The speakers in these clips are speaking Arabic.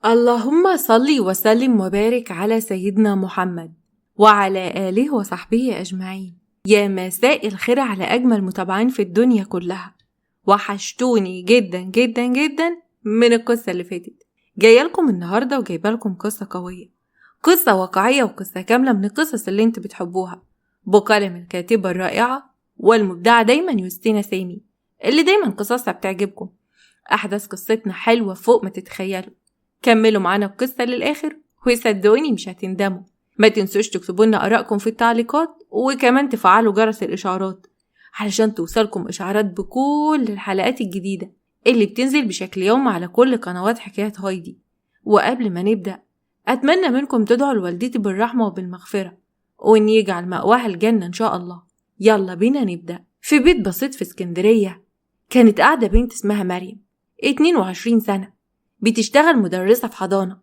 اللهم صل وسلم وبارك على سيدنا محمد وعلى آله وصحبه أجمعين. يا مساء الخير على أجمل متابعين في الدنيا كلها. وحشتوني جدا جدا جدا من القصة اللي فاتت. جايه لكم النهاردة وجايبه لكم قصة قوية، قصة واقعية وقصة كاملة من القصص اللي انت بتحبوها، بقلم الكاتبة الرائعة والمبدعة دايما يوستينا سامي، اللي دايما قصصها بتعجبكم. أحداث قصتنا حلوة فوق ما تتخيلوا. كملوا معانا القصة للآخر وصدقوني مش هتندموا. ما تنسوش تكتبوا لنا آرائكم في التعليقات، وكمان تفعلوا جرس الإشعارات علشان توصلكم إشعارات بكل الحلقات الجديدة اللي بتنزل بشكل يومي على كل قنوات حكايات هايدي. وقبل ما نبدأ أتمنى منكم تدعوا لوالدتي بالرحمة وبالمغفرة، وإن يجعل مأواها الجنة إن شاء الله. يلا بينا نبدأ. في بيت بسيط في اسكندرية كانت قاعدة بنت اسمها مريم، 22 سنة، بتشتغل مدرسة في حضانة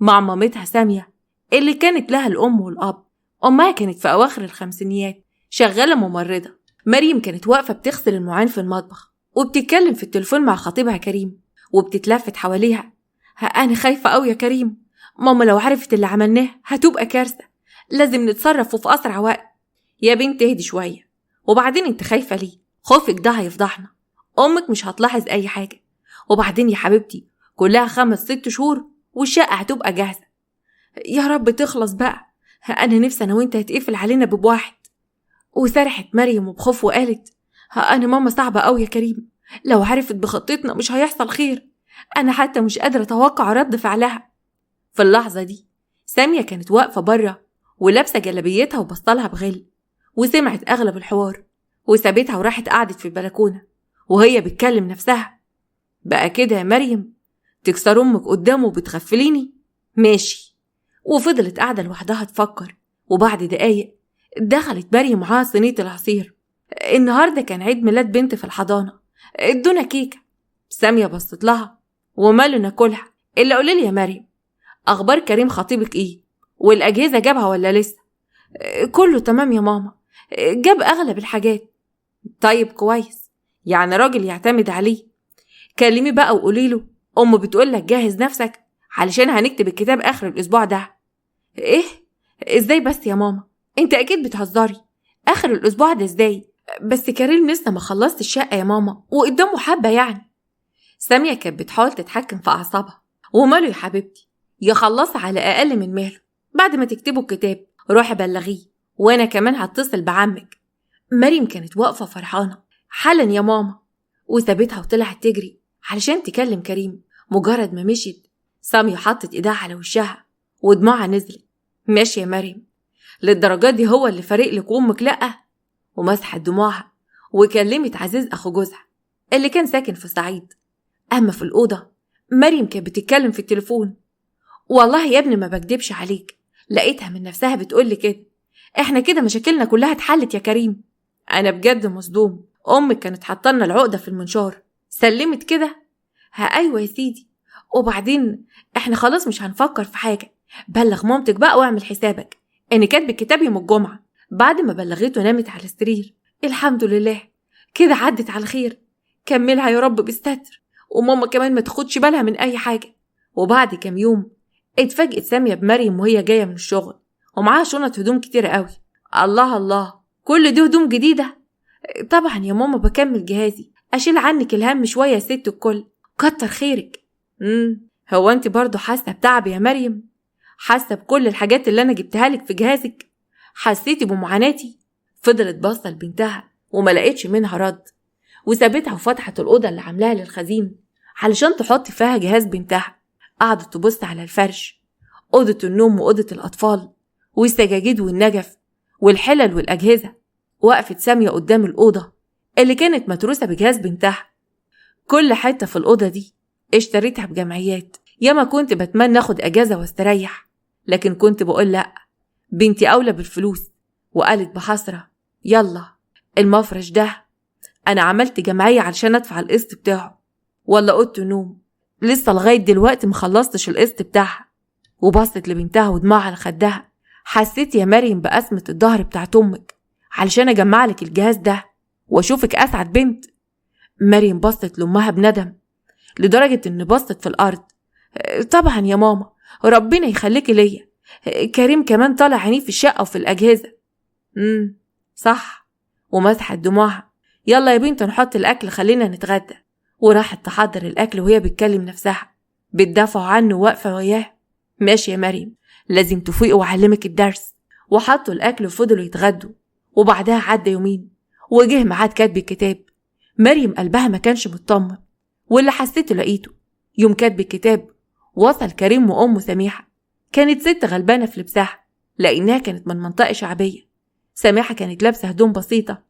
مع مامتها سامية اللي كانت لها الأم والأب. أمها كانت في أواخر الخمسينيات شغالة ممرضة. مريم كانت واقفة بتغسل المواعين في المطبخ وبتتكلم في التليفون مع خطيبها كريم، وبتتلفت حواليها. أنا خايفة أوي يا كريم، ماما لو عرفت اللي عملناه هتبقى كارثة، لازم نتصرف وفي أسرع وقت. يا بنت اهدي شوية، وبعدين انت خايفة ليه؟ خوفك ده هيفضحنا، أمك مش هتلاحظ أي حاجة. وبعدين يا حبيبتي كلها 5-6 شهور والشقة هتبقى جاهزة. يا رب تخلص بقى، أنا نفسي أنا وإنت هتقفل علينا باب واحد. وسرحت مريم وبخوف وقالت أنا ماما صعبة أوي يا كريم، لو عرفت بخطتنا مش هيحصل خير، أنا حتى مش قادرة أتوقع رد فعلها. في اللحظة دي سامية كانت واقفة بره ولابسة جلابيتها وبصلها بغل، وسمعت أغلب الحوار وسابتها وراحت قعدت في البلكونة وهي بتكلم نفسها. بقى كده يا مريم تكسر أمك قدامه وبتغفليني؟ ماشي. وفضلت قاعدة لوحدها تفكر. وبعد دقايق دخلت مريم معاها صينية العصير. النهاردة كان عيد ميلاد بنت في الحضانة، ادونا كيكة. سامية بصت لها وماله ناكلها. اللي قوليلي يا مريم، أخبار كريم خطيبك إيه؟ والأجهزة جابها ولا لسه؟ كله تمام يا ماما، جاب أغلب الحاجات. طيب كويس، يعني راجل يعتمد عليه. كلمي بقى وقوليله أمه بتقولك جهز نفسك علشان هنكتب الكتاب آخر الأسبوع ده. إيه؟ إزاي بس يا ماما؟ أنت أكيد بتهزري، آخر الأسبوع ده إزاي؟ بس كريم لسه ما خلصت الشقة يا ماما وقدامه حبة يعني. سامية كانت بتحاول تتحكم في أعصابها. وماله يا حبيبتي، يخلص على أقل من مهله. بعد ما تكتبوا الكتاب روحي بلغيه، وأنا كمان هتصل بعمك. مريم كانت واقفة فرحانة. حالا يا ماما. وسابتها وطلعت تجري علشان تكلم كريم. مجرد ما مشيت سامية حطت ايدها على وشها ودموعها نزلت. ماشي يا مريم، للدرجات دي هو اللي فارق لك وامك؟ لأ. ومسحت دموعها وكلمت عزيز أخو جوزها اللي كان ساكن في الصعيد. أما في الأوضة مريم كانت بتتكلم في التليفون. والله يا ابني ما بكدبش عليك، لقيتها من نفسها بتقولي كده، احنا كده مشاكلنا كلها اتحلت يا كريم. أنا بجد مصدوم، أمك كانت حاطلنا العقدة في المنشار سلمت كده. أيوة يا سيدي، وبعدين احنا خلاص مش هنفكر في حاجة. بلغ مامتك بقى واعمل حسابك ان كاتب الكتاب يوم الجمعة. بعد ما بلغته نامت على السرير. الحمد لله كده عدت على خير، كملها يا رب بالستر، وماما كمان ما تاخدش بالها من اي حاجة. وبعد كام يوم اتفاجئت سامية بمريم وهي جاية من الشغل ومعاها شنط هدوم كتير قوي. الله الله، كل دي هدوم جديدة؟ طبعا يا ماما بكمل جهازي، اشيل عنك الهم شوية يا ست الكل، كتر خيرك. هو انت برضو حاسة بتعب يا مريم؟ حاسة بكل الحاجات اللي انا جبتها لك في جهازك؟ حسيتي بمعاناتي؟ فضلت باصة لبنتها وما لقيتش منها رد، وسابتها وفتحت الأوضة اللي عاملاها للخزين علشان تحط فيها جهاز بنتها. قعدت تبص على الفرش، أوضة النوم وأوضة الأطفال والسجاجيد والنجف والحلل والأجهزة. وقفت سامية قدام الأوضة اللي كانت متروسة بجهاز بنتها. كل حتة في الأوضة دي اشتريتها بجمعيات. ياما كنت بتمنى اخد اجازة واستريح، لكن كنت بقول لأ، بنتي أولى بالفلوس. وقالت بحسرة يلا المفرش ده أنا عملت جمعية علشان أدفع القسط بتاعه، ولا أوضة النوم لسه لغاية دلوقتي مخلصتش القسط بتاعها. وبصت لبنتها ودموعها على خدها. حسيت يا مريم بقسمة الظهر بتاعت أمك علشان أجمع لك الجهاز ده وأشوفك أسعد بنت. مريم بصت لأمها بندم لدرجة إن بصت في الأرض. طبعا يا ماما، ربنا يخليكي ليا، كريم كمان طالع عينيه في الشقة وفي الأجهزة. صح. ومسحت دموعها. يلا يا بنت نحط الأكل، خلينا نتغدى. وراحت تحضر الأكل وهي بتكلم نفسها، بتدافع عنه واقفة وياه. ماشي يا مريم، لازم تفوقي وأعلمك الدرس. وحطوا الأكل وفضلوا يتغدوا. وبعدها عدى يومين وجه ميعاد كاتب الكتاب. مريم قلبها ما كانش مطمن، واللي حسيته لقيته. يوم كاتب الكتاب وصل كريم وأمه سميحة. كانت ست غلبانة في لبسها لأنها كانت من منطقة شعبية. سميحة كانت لابسة هدوم بسيطة.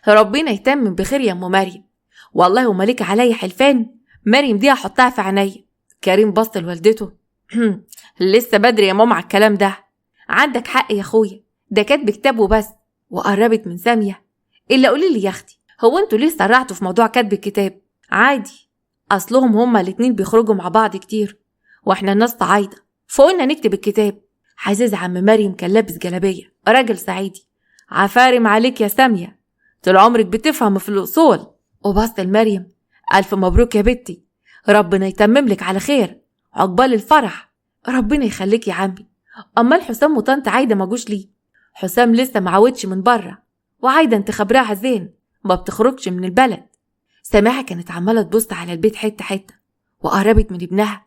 ربنا يتمم بخير يا أم مريم، والله ومالك عليا حلفان، مريم دي هحطها في عينيا. كريم بص لوالدته. لسه بدري يا ماما على الكلام ده. عندك حق يا اخويا، ده كاتب كتاب وبس. وقربت من سامية. إلا قولي لي يا اختي، هو انتوا ليه سرعتوا في موضوع كاتب الكتاب؟ عادي، اصلهم هما الاتنين بيخرجوا مع بعض كتير، واحنا الناس صعايدة فقلنا نكتب الكتاب. حزيز عم مريم كان لابس جلابية، راجل صعيدي. عفارم عليك يا سامية، طول عمرك بتفهم في الأصول. وبص لمريم، ألف مبروك يا بنتي، ربنا يتمم لك على خير، عقبال الفرح. ربنا يخليك يا عمي. أمال حسام وطنط عايدة ما جوش ليه؟ حسام لسه معودش من بره، وعايدة انت خبراها زين، ما بتخرجش من البلد. سماحة كانت عمالة تبص على البيت حتة حتة، وقربت من ابنها.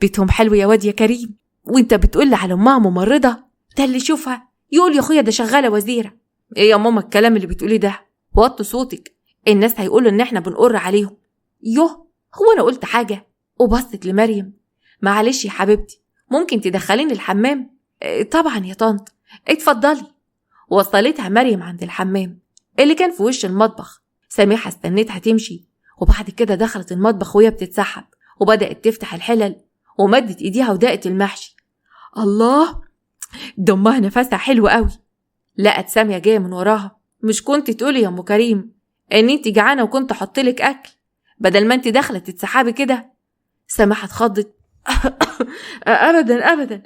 بيتهم حلو يا واد يا كريم، وانت بتقول على امها ممرضة؟ ده اللي يشوفها يقول يا اخويا ده شغالة وزيرة. ايه يا ماما الكلام اللي بتقوليه ده؟ وطي صوتك، الناس هيقولوا ان احنا بنقر عليهم. يوه، هو انا قلت حاجة؟ وبصت لمريم. معلش يا حبيبتي، ممكن تدخليني الحمام؟ طبعا يا طنط، اتفضلي. وصلتها مريم عند الحمام اللي كان في وش المطبخ. سميحة استنتها تمشي، وبعد كده دخلت المطبخ وهي بتتسحب، وبدأت تفتح الحلل ومدت ايديها ودقت المحشي. الله، دمها نفسها حلو قوي. لقت سامية جاية من وراها. مش كنت تقولي يا ام كريم ان انت جعانة وكنت احطلك اكل بدل ما انت داخلة تتسحبي كده؟ سماحة اتخضت. ابدا ابدا،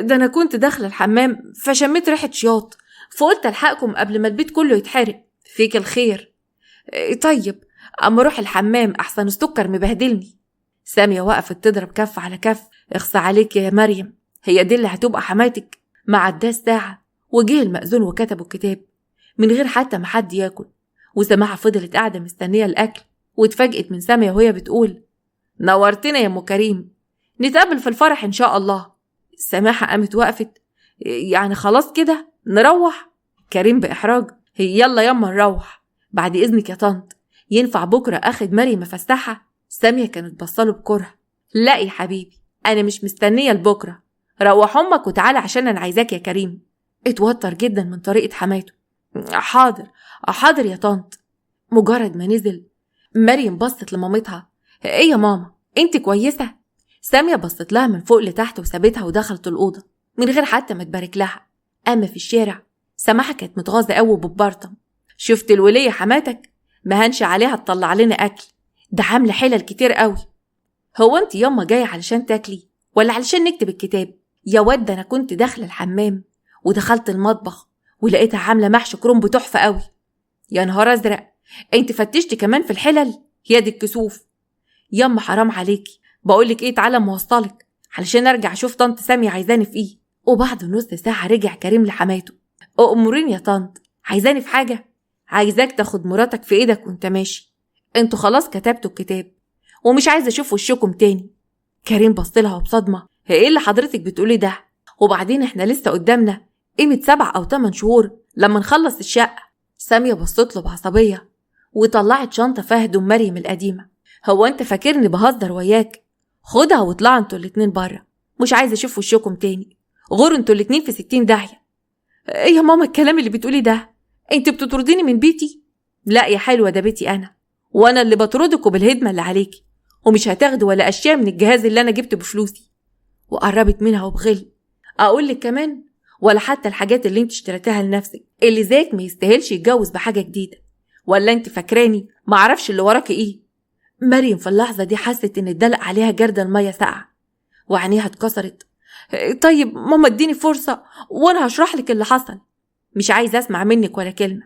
ده انا كنت داخلة الحمام فشميت ريحة شياط، فقلت الحقكم قبل ما البيت كله يتحرق. فيك الخير. طيب اما اروح الحمام احسن السكر مبهدلني. سامية وقفت تضرب كف على كف. اخصى عليك يا مريم، هي دي اللي هتبقى حماتك؟ ما عداش ساعة وجه المأذون وكتبوا الكتاب من غير حتى ما حد ياكل. وسماحة فضلت قاعدة مستنية الأكل، واتفاجئت من سامية وهي بتقول: نورتنا يا أم كريم، نتقابل في الفرح إن شاء الله. سماحة قامت وقفت. يعني خلاص كده نروح؟ كريم بإحراج: يلا يما نروح. بعد إذنك يا طنط، ينفع بكرة أخد مريم أفسحها؟ سامية كانت بصاله بكره. لا يا حبيبي، أنا مش مستنية لبكرة، روح أمك وتعالى عشان أنا عايزاك يا كريم. اتوتر جدا من طريقة حماته. حاضر حاضر يا طنط. مجرد ما نزل، مريم بصت لمامتها. ايه يا ماما، انت كويسة؟ سامية بصت لها من فوق لتحت وسابتها ودخلت الأوضة من غير حتى ما تبارك لها. أما في الشارع، سماحة كانت متغاظة قوي ببرطم. شفت الولية حماتك؟ ما هنش عليها تطلع لنا أكل، ده عاملة حلل كتير قوي. هو انت ياما جاية علشان تاكلي ولا علشان نكتب الكتاب؟ يا ود انا كنت داخلة الحمام ودخلت المطبخ ولقيتها عاملة محشي كرنب تحفة قوي. يا نهار ازرق، انت فتشتي كمان في الحلل؟ يا دي الكسوف. ياما حرام عليكي، بقولك ايه، تعالى موصلك علشان ارجع اشوف طنط سامية عايزاني في ايه. وبعد نص ساعة رجع كريم لحماته. أأمرين يا طنط، عايزاني في حاجة؟ عايزاك تاخد مراتك في ايدك وانت ماشي، انتوا خلاص كتبتوا الكتاب ومش عايزة اشوف وشكم تاني. كريم بصلها بصدمة. ايه اللي حضرتك بتقولي ده؟ وبعدين احنا لسه قدامنا قيمة 7 أو 8 شهور لما نخلص الشقة. سامية بصت له بعصبية وطلعت شنطة فيها هدوم مريم القديمة. هو انت فاكرني بهزر وياك؟ خدها واطلعوا انتوا الاتنين بره، مش عايزة اشوف وشكم تاني، غور انتوا الاتنين في 60 داهية. ايه يا ماما الكلام اللي بتقولي ده؟ انت بتطرديني من بيتي؟ لا يا حلوة، ده بيتي انا، وانا اللي بطردكوا بالهدمة اللي عليكي، ومش هتاخدوا ولا اشياء من الجهاز اللي انا جبته بفلوسي. وقربت منها وبغل. اقول لك كمان، ولا حتى الحاجات اللي انت اشتريتها لنفسك، اللي زيك ما يستاهلش يتجوز بحاجة جديدة. ولا انت فاكراني ما اعرفش اللي وراكي ايه؟ مريم في اللحظة دي حست ان اتدلق عليها جردل مية ساقعة وعينيها اتكسرت. طيب ماما اديني فرصة وانا هشرح لك اللي حصل. مش عايزة اسمع منك ولا كلمة،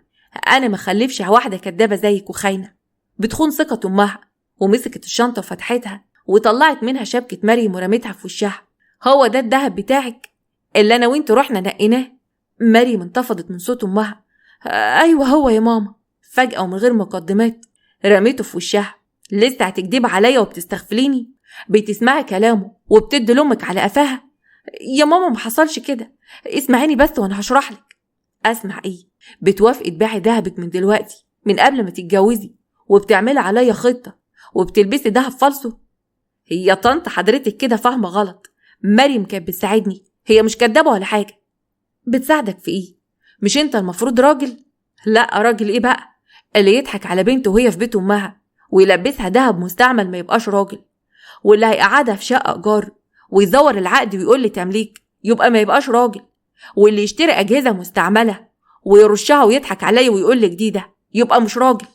انا ما خلفش واحدة كدابة زيك وخاينة بتخون ثقة امها. ومسكت الشنطة وفتحتها وطلعت منها شبكة مريم ورمتها في وشها. هو ده الدهب بتاعك اللي أنا وإنت رحنا نقيناه؟ مريم انتفضت من صوت أمها. أيوة هو يا ماما. فجأة ومن غير مقدمات رميته في وشها. لسه هتكدب عليا وبتستغفليني؟ بتسمعي كلامه وبتدي لأمك على قفاها؟ يا ماما ما حصلش كده، اسمعيني بس وأنا هشرحلك. أسمع إيه؟ بتوافقي تبيعي دهبك من دلوقتي من قبل ما تتجوزي، وبتعملي عليا خطة وبتلبسي دهب فالصو؟ هي طنط حضرتك كده فاهمة غلط. مريم كانت بتساعدني، هي مش كدابة ولا حاجة. بتساعدك في إيه؟ مش أنت المفروض راجل؟ لا راجل إيه بقى؟ اللي يضحك على بنته وهي في بيت أمها ويلبسها دهب مستعمل ما يبقاش راجل، واللي هيقعدها في شقة إيجار ويزور العقد ويقول لي تمليك يبقى ما يبقاش راجل، واللي يشتري أجهزة مستعملة ويرشها ويضحك عليا ويقول لي جديدة يبقى مش راجل.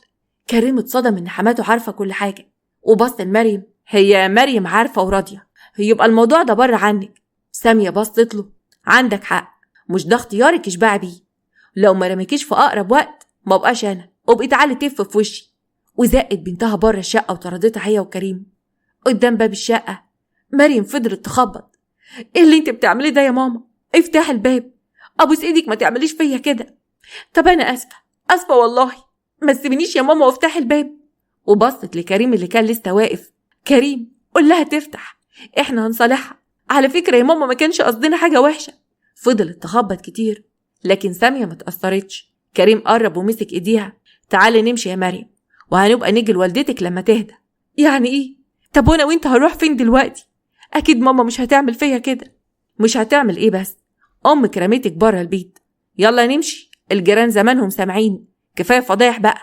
كريم اتصدم إن حماته عارفة كل حاجة وبص لمريم. هي مريم عارفة وراضية، يبقى الموضوع ده بره عنك. سامية بصت له. عندك حق، مش ده اختيارك اشبعي بيه. لو ما رميكيش في أقرب وقت ما بقاش أنا، وبقي تعالي تف في وشي. وزقت بنتها بره الشقة وطردتها هي وكريم. قدام باب الشقة مريم فضلت تخبط. ايه اللي انت بتعمليه ده يا ماما؟ افتح الباب، ابوس ايدك ما تعمليش فيا كده. طب انا اسفة والله، ما تسيبنيش يا ماما وافتحي الباب. وبصت لكريم اللي كان لسه واقف. كريم قول لها تفتح، احنا هنصالحها، على فكرة يا ماما ما كانش قصدنا حاجة وحشة. فضلت تخبط كتير لكن سامية ما تأثرتش. كريم قرب ومسك ايديها. تعالي نمشي يا مريم وهنبقى نيجي لوالدتك لما تهدى. يعني ايه؟ طب وانا وانت هنروح فين دلوقتي؟ اكيد ماما مش هتعمل فيا كده. مش هتعمل ايه بس؟ امك رميتك بره البيت. يلا نمشي، الجيران زمانهم سامعين، كفايه فضايح بقى.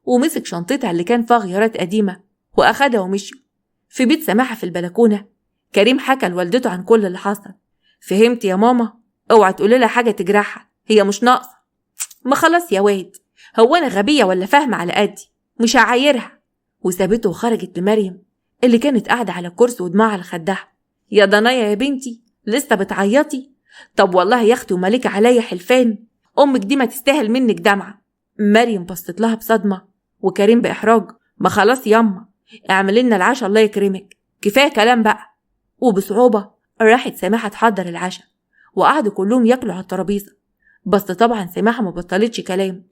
ومسك شنطتها اللي كان فيها غيارات قديمه واخدها ومشي. في بيت سماحه في البلكونه كريم حكى لوالدته عن كل اللي حصل. فهمت يا ماما؟ اوعى تقولي لها حاجه تجرحها، هي مش ناقصه. ما خلاص يا واد، هو انا غبيه ولا فاهمه على قدي؟ مش هعايرها. وسابته وخرجت لمريم اللي كانت قاعده على كرسي ودموعها على خدها. يا ضنايا يا بنتي لسه بتعيطي؟ طب والله يا اختي ومالك عليا حلفان، امك دي ما تستاهل منك دمعه. مريم بصت لها بصدمه وكريم باحراج. ما خلاص ياما، اعمل لنا العشاء الله يكرمك، كفايه كلام بقى. وبصعوبه راحت سماحه تحضر العشاء وقعدوا كلهم ياكلوا على الترابيزه. بس طبعا سماحه ما بطلتش كلام.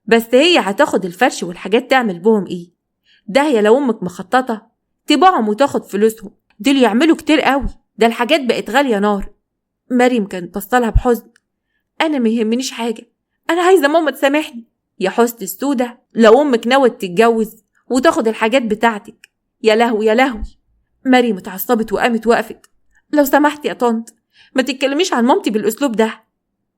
بس هي هتاخد الفرش والحاجات تعمل بهم ايه؟ ده هي لو امك مخططه تبيعهم وتاخد فلوسهم، دول يعملوا كتير قوي، ده الحاجات بقت غاليه نار. مريم كانت بصلها بحزن. انا ما يهمنيش حاجه، انا عايزه ماما تسامحني. يا حست السودة لو امك نوت تتجوز وتاخد الحاجات بتاعتك. يا لهوي يا لهوي. مريم اتعصبت وقامت وقفت. لو سمحتي يا طنط ما تتكلميش عن مامتي بالاسلوب ده.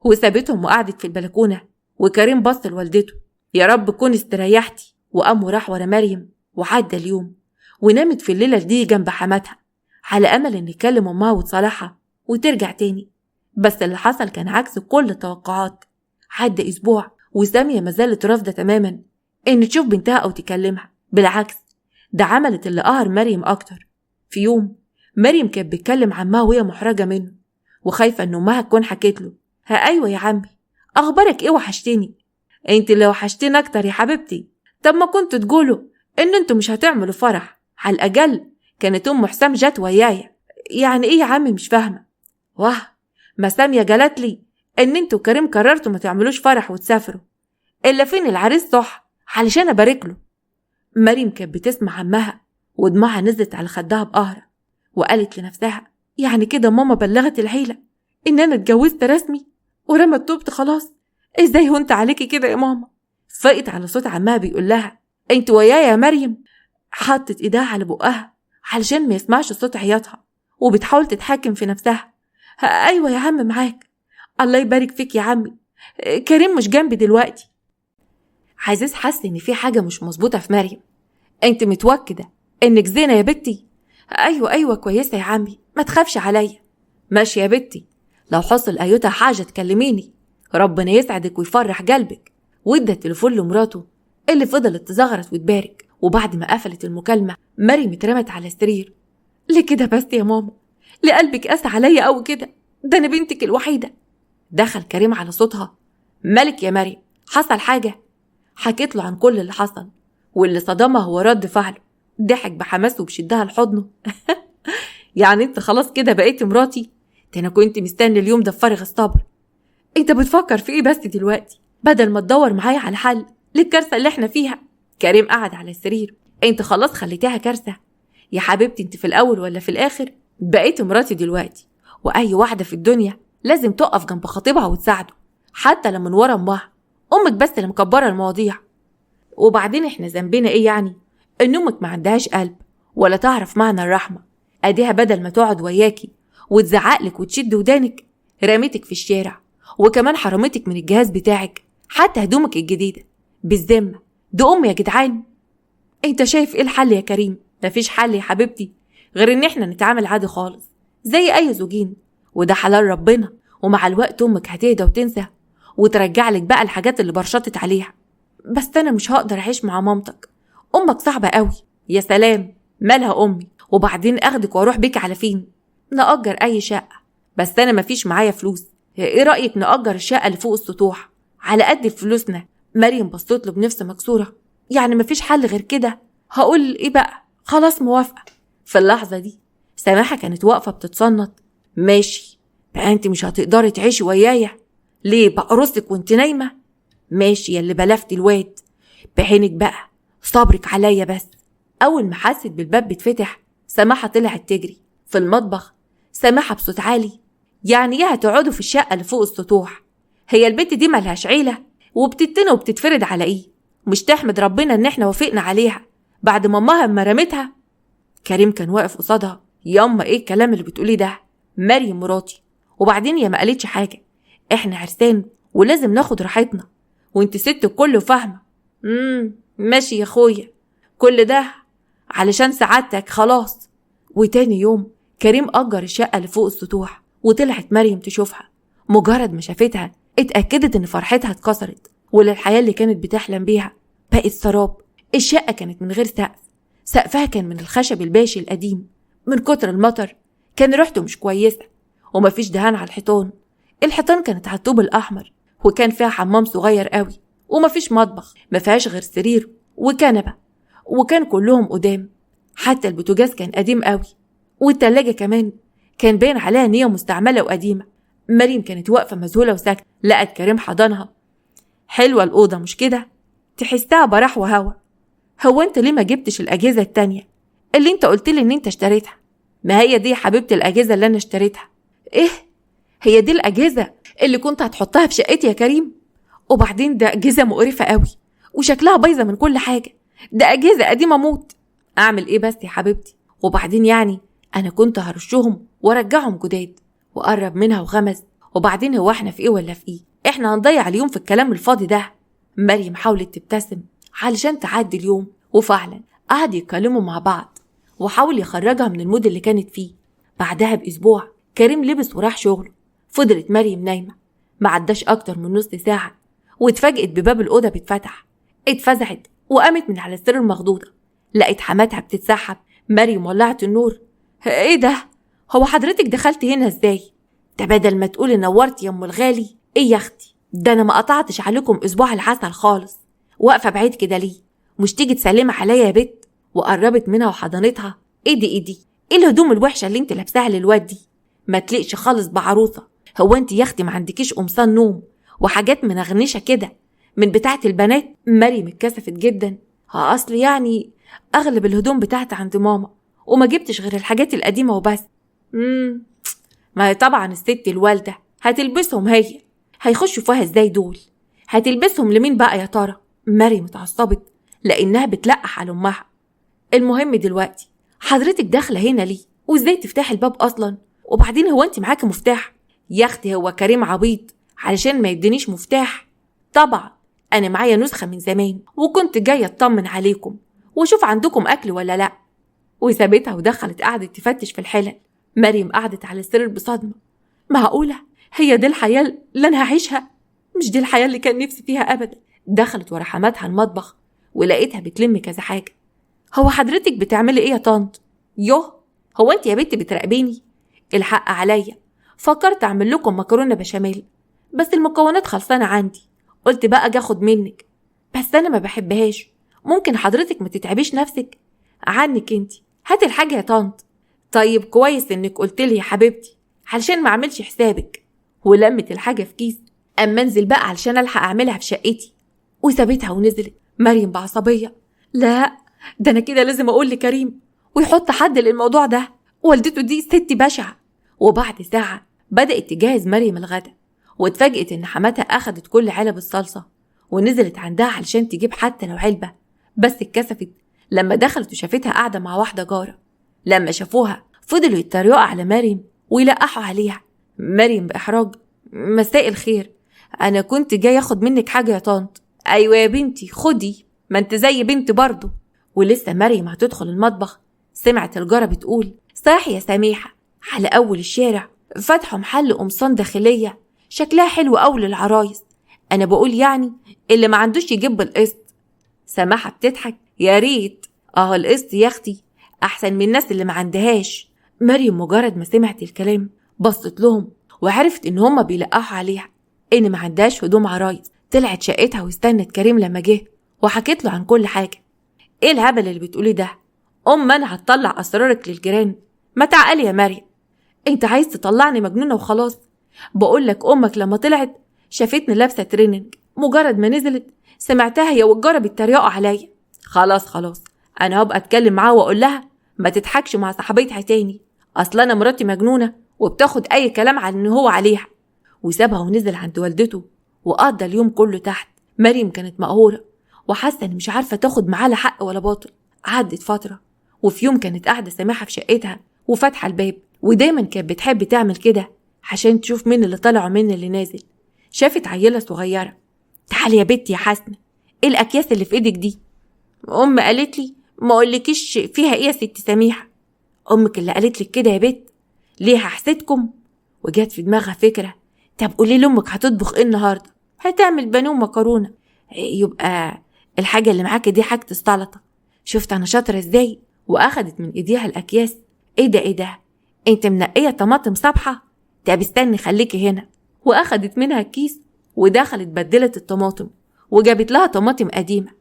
وسابتهم وقعدت في البلكونه. وكريم بص لوالدته. يا رب كون استريحتي. وقام وراح ورا مريم وعدى اليوم. ونامت في الليله دي جنب حماتها على امل ان يكلم امها وتصالحها وترجع تاني. بس اللي حصل كان عكس كل التوقعات. عدى اسبوع وسامية ما زالت رافضة تماما ان تشوف بنتها او تكلمها. بالعكس ده عملت اللي قهر مريم اكتر. في يوم مريم كانت بتكلم عمها وهي محرجة منه وخايفة ان امها تكون حكيت له. ها ايوه يا عمي، اخبارك ايه؟ وحشتني. انت اللي وحشتين اكتر يا حبيبتي. طب ما كنت تقولوا ان انتوا مش هتعملوا فرح، على الاقل كانت ام حسام جت ويايا. يعني ايه يا عمي؟ مش فاهمه. واه، ما ساميه قالت لي ان انتوا كريم قررتوا ما تعملوش فرح وتسافروا. الا فين العريس صح علشان ابارك له. مريم كانت بتسمع عمها ودموعها نزلت على خدها بقهرة وقالت لنفسها يعني كده ماما بلغت العيله ان انا اتجوزت رسمي ورمت توبت خلاص؟ ازاي هونت عليكي كده يا ماما؟ فقت على صوت عمها بيقول لها انت ويايا يا مريم. حطت ايدها على بقها علشان ما يسمعش صوت عياطها وبتحاول تتحكم في نفسها. ايوه يا عم معاك. الله يبارك فيك يا عمي، كريم مش جنبي دلوقتي. عزيز حس ان في حاجه مش مظبوطه في مريم. انت متوكده انك زينه يا بنتي؟ ايوه كويسه يا عمي، ما تخافش عليا. ماشي يا بنتي، لو حصل ايوتا حاجه تكلميني، ربنا يسعدك ويفرح قلبك. وادى التليفون لمراته اللي فضلت تزغرط وتبارك. وبعد ما قفلت المكالمه مريم اترمت على السرير. ليه كده بس يا ماما؟ ليه قلبك قاسى عليا قوي كده؟ ده انا بنتك الوحيده. دخل كريم على صوتها. مالك يا مريم؟ حصل حاجه؟ حكيت له عن كل اللي حصل واللي صدمها هو رد فعله. ضحك بحماس وبشدها لحضنه. يعني انت خلاص كده بقيت مراتي؟ ده انا كنت مستني اليوم ده بفارغ الصبر. انت بتفكر في ايه بس دلوقتي بدل ما تدور معايا على حل للكارثه اللي احنا فيها؟ كريم قعد على السرير. انت خلاص خليتيها كارثه يا حبيبتي. انت في الاول ولا في الاخر بقيت مراتي دلوقتي، واي واحده في الدنيا لازم تقف جنب خطيبها وتساعده حتى لو من ورا امها. امك بس اللي مكبره المواضيع. وبعدين احنا ذنبنا ايه يعني ان امك ما عندهاش قلب ولا تعرف معنى الرحمه؟ اديها بدل ما تقعد وياكي وتزعقلك وتشد ودانك رميتك في الشارع، وكمان حرمتك من الجهاز بتاعك حتى هدومك الجديده. بالذمه دي امي يا جدعان. انت شايف ايه الحل يا كريم؟ مفيش حل يا حبيبتي غير ان احنا نتعامل عادي خالص زي اي زوجين، وده حلال ربنا. ومع الوقت امك هتهدى وتنسى وترجع لك بقى الحاجات اللي برشطت عليها. بس انا مش هقدر اعيش مع مامتك، امك صعبه قوي. يا سلام، مالها امي؟ وبعدين اخدك واروح بيك على فين؟ نأجر اي شقه، بس انا مفيش معايا فلوس. ايه رايك نأجر الشقه اللي فوق السطوح على قد فلوسنا؟ مريم بصت له بنفس مكسوره. يعني مفيش حل غير كده؟ هقول ايه بقى؟ خلاص موافقه. في اللحظه دي سماحه كانت واقفه بتتصنت. ماشي بقى، انت مش هتقدري تعيشي ويايا؟ ليه بقرصك وانت نايمه؟ ماشي يا اللي بلفتي الواد، بعينك بقى، صبرك عليا بس. اول ما حست بالباب بيتفتح سماحه طلعت تجري في المطبخ. سماحه بصوت عالي: يعني ايه هتقعدوا في الشقه اللي فوق السطوح؟ هي البنت دي ملهاش عيله وبتتنى وبتتفرد على ايه؟ مش تحمد ربنا ان احنا وافقنا عليها بعد ما امها ما رمتها؟ كريم كان واقف قصادها. ياما ايه الكلام اللي بتقوليه ده؟ مريم مراتي، وبعدين هي ما قالتش حاجه. احنا عرسان ولازم ناخد راحتنا، وانت ست الكل وفاهمه. ماشي يا اخويا، كل ده علشان سعادتك خلاص. وتاني يوم كريم أجر الشقة اللي فوق السطوح، وطلعت مريم تشوفها. مجرد ما شافتها اتأكدت ان فرحتها اتكسرت، وللحياة اللي كانت بتحلم بيها بقت سراب. الشقة كانت من غير سقف، سقفها كان من الخشب الباشي القديم. من كتر المطر كان ريحته مش كويسة، ومفيش دهان على الحيطان. الحيطان كانت على الطوب الأحمر، وكان فيها حمام صغير قوي، ومفيش مطبخ، مفيهاش غير سرير وكنبة، وكان كلهم قدام. حتى البوتاجاز كان قديم قوي، والتلاجة كمان كان باين عليها ان هي مستعملة وقديمة. مريم كانت واقفة مذهولة وساكتة. لقت كريم حضنها. حلوة الأوضة مش كده؟ تحسها براح وهوا. هو انت ليه ما جبتش الأجهزة التانية اللي انت قلتلي ان انت اشتريتها؟ ما هي دي يا حبيبتي الأجهزة اللي انا اشتريتها. ايه؟ هي دي الأجهزة اللي كنت هتحطها في شقتي يا كريم؟ وبعدين ده أجهزة مقرفة قوي وشكلها بايظة من كل حاجة، ده أجهزة قديمة موت. أعمل إيه بس يا حبيبتي؟ وبعدين يعني أنا كنت هرشهم وارجعهم جداد. وقرب منها وغمز. وبعدين هو احنا في إيه ولا في إيه؟ احنا هنضيع اليوم في الكلام الفاضي ده؟ مريم حاولت تبتسم علشان تعدي اليوم، وفعلا قعدوا يتكلموا مع بعض وحاول يخرجها من المود اللي كانت فيه. بعدها بأسبوع كريم لبس وراح شغله. فضلت مريم نايمة ما عداش أكتر من نص ساعة، واتفاجئت بباب الأوضة بيتفتح. اتفزعت وقامت من على السرير مخضوضة. لقيت حماتها بتتسحب. مريم ولعت النور. ايه ده؟ هو حضرتك دخلت هنا ازاي؟ ده بدل ما تقولي نورت يا ام الغالي. ايه يا اختي، ده انا ما قطعتش عليكم اسبوع العسل خالص. واقفه بعيد كده ليه؟ مش تيجي تسلمي عليا يا بت؟ وقربت منها وحضنتها. ايه دي ايه دي؟ ايه الهدوم الوحشه اللي انت لابساها للواد دي؟ ما تليقش خالص بعروسه. هو انت يا اختي ما عندكيش قمصان نوم وحاجات منغنشه كده من بتاعه البنات؟ مريم اتكسفت جدا. اصل يعني اغلب الهدوم بتاعتي عند ماما، وما جبتش غير الحاجات القديمه وبس. ما هي طبعا الست الوالده هتلبسهم، هيخشوا فيها ازاي دول؟ هتلبسهم لمين بقى يا ترى؟ مريم اتعصبت لانها بتلقح على امها. المهم دلوقتي حضرتك داخله هنا ليه؟ وازاي تفتحي الباب اصلا؟ وبعدين هو انت معاكي مفتاح؟ يا اختي هو كريم عبيط علشان ما يدينيش مفتاح؟ طبعا انا معايا نسخه من زمان، وكنت جايه اطمن عليكم وشوف عندكم اكل ولا لا. وسابتها ودخلت قعدت تفتش في الحلل. مريم قعدت على السرير بصدمه. معقوله هي دي الحياه اللي انا هعيشها؟ مش دي الحياه اللي كان نفسي فيها ابدا. دخلت ورا حماتها المطبخ ولقيتها بتلم كذا حاجه. هو حضرتك بتعملي ايه يا طنط؟ يوه، هو انت يا بنتي بتراقبيني؟ الحق عليا، فكرت اعمل لكم مكرونه بشاميل بس المكونات خلصانه عندي، قلت بقى اجي اخد منك، بس انا ما بحبهاش. ممكن حضرتك ما تتعبيش نفسك؟ عنك انت، هات الحاجة يا طنط. طيب كويس انك قلت لي يا حبيبتي علشان ما اعملش حسابك. ولمت الحاجة في كيس. اما انزل بقى علشان الحق اعملها في شقتي. وسابتها ونزلت. مريم بعصبية: لا، ده انا كده لازم اقول لكريم ويحط حد للموضوع ده، والدته دي ست بشعة. وبعد ساعة بدأت تجهز مريم الغدا، واتفاجئت ان حماتها اخدت كل علب الصلصة ونزلت عندها علشان تجيب حتى لو علبة، بس اتكسفت لما دخلت وشافتها قاعدة مع واحدة جارة. لما شافوها فضلوا يتريقوا على مريم ويلقحوا عليها. مريم بإحراج: مساء الخير، أنا كنت جاي أخد منك حاجة يا طنط. أيوة يا بنتي خدي، ما انت زي بنت برضه. ولسه مريم هتدخل المطبخ سمعت الجارة بتقول: صح يا سميحة، على أول الشارع فتحوا محل قمصان داخلية شكلها حلو أوي للعرايس. أنا بقول يعني اللي ما عندوش يجيب بالقسط. سماحة بتضحك: يا ريت، القسط يا اختي أحسن من الناس اللي ما عندهاش. مريم مجرد ما سمعت الكلام بصت لهم وعرفت إن هما بيلقحوا عليها إن ما عندهاش هدوم عرايس. طلعت شقتها واستنت كريم لما جه وحكيت له عن كل حاجة. إيه الهبل اللي بتقولي ده؟ أنا هتطلع أسرارك للجيران؟ ما تعقلي يا مريم، انت عايز تطلعني مجنونة وخلاص. بقولك أمك لما طلعت شافتني لابسة تريننج، مجرد ما نزلت سمعتها هي والجارة بيتريقوا عليا. خلاص أنا هبقى أتكلم معاها وأقول لها ما تضحكش مع صاحبتها تاني، أصل أنا مراتي مجنونة وبتاخد أي كلام عن إن هو عليها. وسابها ونزل عند والدته وقضى اليوم كله تحت. مريم كانت مقهورة وحاسة إن مش عارفة تاخد معاه لا حق ولا باطل. عدت فترة وفي يوم كانت قاعدة سامحة في شقتها وفاتحة الباب، ودايما كانت بتحب تعمل كده عشان تشوف مين اللي طلع ومين اللي نازل. شافت عيلة صغيرة: تعالي يا بنتي يا حسنة، ايه الأكياس اللي في ايدك دي؟ قالت لي ما اقولكيش فيها ايه يا ست سميحة. امك اللي قالت لك كده يا بنت؟ ليه هحسدكم؟ وجات في دماغها فكرة: طب قولي لامك هتطبخ ايه النهارده؟ هتعمل بانيه ومكرونة. يبقى الحاجة اللي معاكي دي حاجة السلطة. شفت انا شاطرة ازاي؟ واخدت من ايديها الاكياس. ايه ده انت منقية طماطم صبحة؟ طب استني خليكي هنا. واخدت منها الكيس ودخلت بدلت الطماطم وجابت لها طماطم قديمة.